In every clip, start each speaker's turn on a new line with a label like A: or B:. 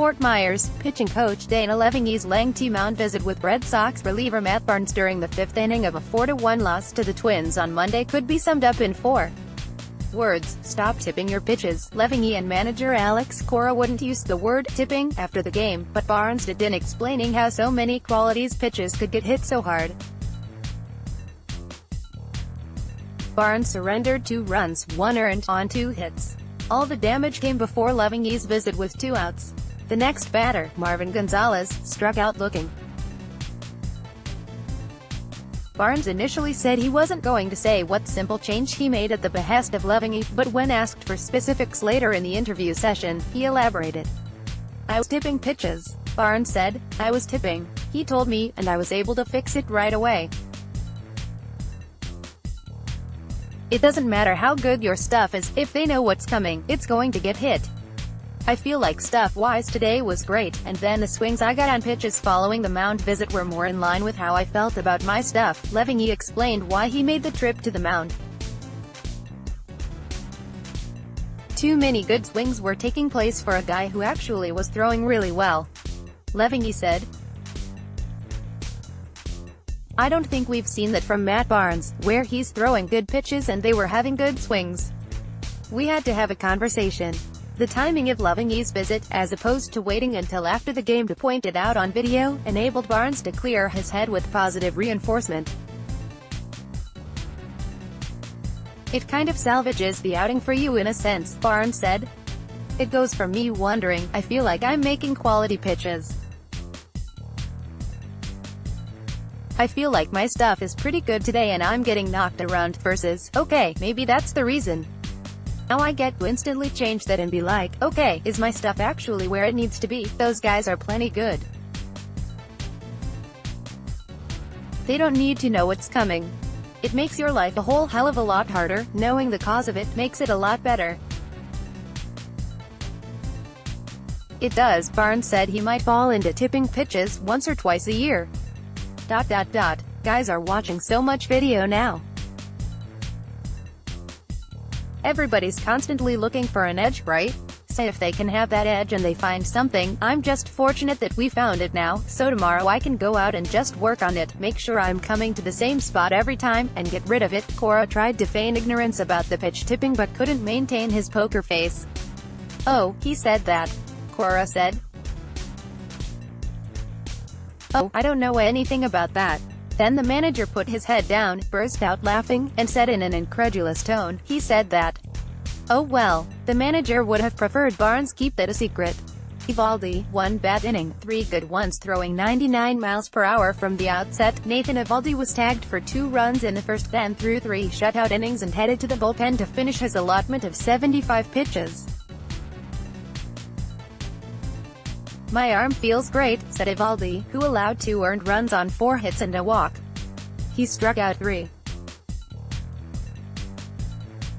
A: Fort Myers, pitching coach Dana LeVangie's lengthy mound visit with Red Sox reliever Matt Barnes during the fifth inning of a 4-1 loss to the Twins on Monday could be summed up in 4 words: stop tipping your pitches. LeVangie and manager Alex Cora wouldn't use the word tipping after the game, but Barnes did, in explaining how so many qualities pitches could get hit so hard. Barnes surrendered 2 runs, 1 earned, on 2 hits. All the damage came before LeVangie's visit with 2 outs. The next batter, Marvin Gonzalez, struck out looking. Barnes initially said he wasn't going to say what simple change he made at the behest of LeVangie, but when asked for specifics later in the interview session, he elaborated. "I was tipping pitches," Barnes said. "I was tipping. He told me, and I was able to fix it right away. It doesn't matter how good your stuff is, if they know what's coming, it's going to get hit. I feel like stuff-wise today was great, and then the swings I got on pitches following the mound visit were more in line with how I felt about my stuff." LeVangie explained why he made the trip to the mound. "Too many good swings were taking place for a guy who actually was throwing really well," LeVangie said. "I don't think we've seen that from Matt Barnes, where he's throwing good pitches and they were having good swings. We had to have a conversation." The timing of LeVangie's visit, as opposed to waiting until after the game to point it out on video, enabled Barnes to clear his head with positive reinforcement. "It kind of salvages the outing for you in a sense," Barnes said. "It goes from me wondering, I feel like I'm making quality pitches. I feel like my stuff is pretty good today and I'm getting knocked around, versus, okay, maybe that's the reason. Now I get to instantly change that and be like, okay, is my stuff actually where it needs to be? Those guys are plenty good. They don't need to know what's coming. It makes your life a whole hell of a lot harder. Knowing the cause of it makes it a lot better." It does. Barnes said he might fall into tipping pitches once or twice a year. Guys are watching so much video now. Everybody's constantly looking for an edge, right? Say if they can have that edge and they find something, I'm just fortunate that we found it now, so tomorrow I can go out and just work on it, make sure I'm coming to the same spot every time, and get rid of it. Cora tried to feign ignorance about the pitch tipping but couldn't maintain his poker face. "Oh, he said that," Cora said. "Oh, I don't know anything about that." Then the manager put his head down, burst out laughing, and said in an incredulous tone, "He said that." Oh well, the manager would have preferred Barnes keep that a secret. Eovaldi, 1 bad inning, 3 good ones, throwing 99 miles per hour from the outset. Nathan Eovaldi was tagged for 2 runs in the first, then threw 3 shutout innings and headed to the bullpen to finish his allotment of 75 pitches. "My arm feels great," said Eovaldi, who allowed 2 earned runs on 4 hits and a walk. He struck out 3.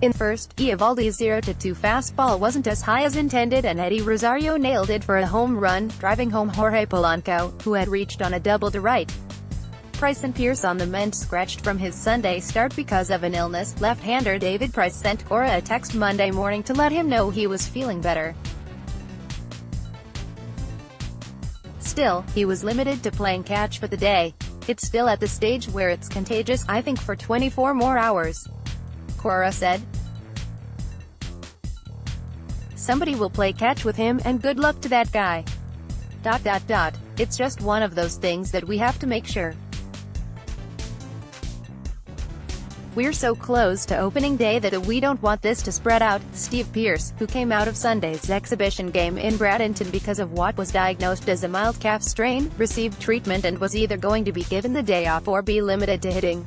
A: In first, Eovaldi's 0-2 fastball wasn't as high as intended and Eddie Rosario nailed it for a home run, driving home Jorge Polanco, who had reached on a double to right. Bryson Pierce on the mend, scratched from his Sunday start because of an illness. Left-hander David Price sent Cora a text Monday morning to let him know he was feeling better. Still, he was limited to playing catch for the day. "It's still at the stage where it's contagious, I think, for 24 more hours," Cora said. "Somebody will play catch with him, and good luck to that guy. It's just one of those things that we have to make sure. We're so close to opening day that we don't want this to spread out." Steve Pearce, who came out of Sunday's exhibition game in Bradenton because of what was diagnosed as a mild calf strain, received treatment and was either going to be given the day off or be limited to hitting.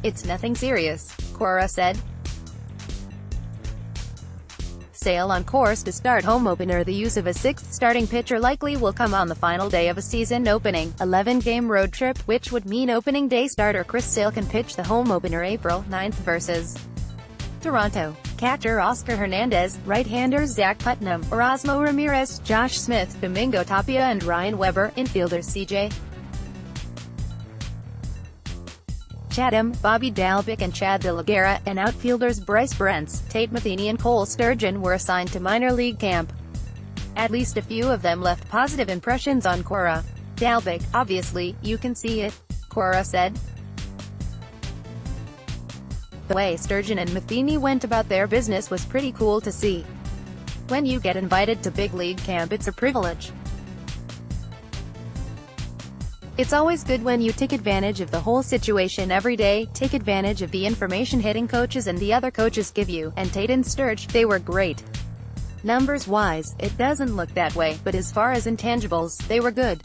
A: "It's nothing serious," Cora said. Sale on course to start home opener. The use of a 6th starting pitcher likely will come on the final day of a season opening 11-game road trip, which would mean opening day starter Chris Sale can pitch the home opener April 9th versus Toronto. Catcher Oscar Hernandez, right-hander Zach Putnam, Erasmo Ramirez, Josh Smith, Domingo Tapia and Ryan Weber, infielders C.J. Chatham, Bobby Dalbec and Chad De La Guerra, and outfielders Bryce Brents, Tate Matheny and Cole Sturgeon were assigned to minor league camp. At least a few of them left positive impressions on Cora. Dalbec, obviously, you can see it, Cora said. The way Sturgeon and Matheny went about their business was pretty cool to see. When you get invited to big league camp, it's a privilege. It's always good when you take advantage of the whole situation every day, take advantage of the information hitting coaches and the other coaches give you, and Tate and Sturge, they were great. Numbers-wise, it doesn't look that way, but as far as intangibles, they were good.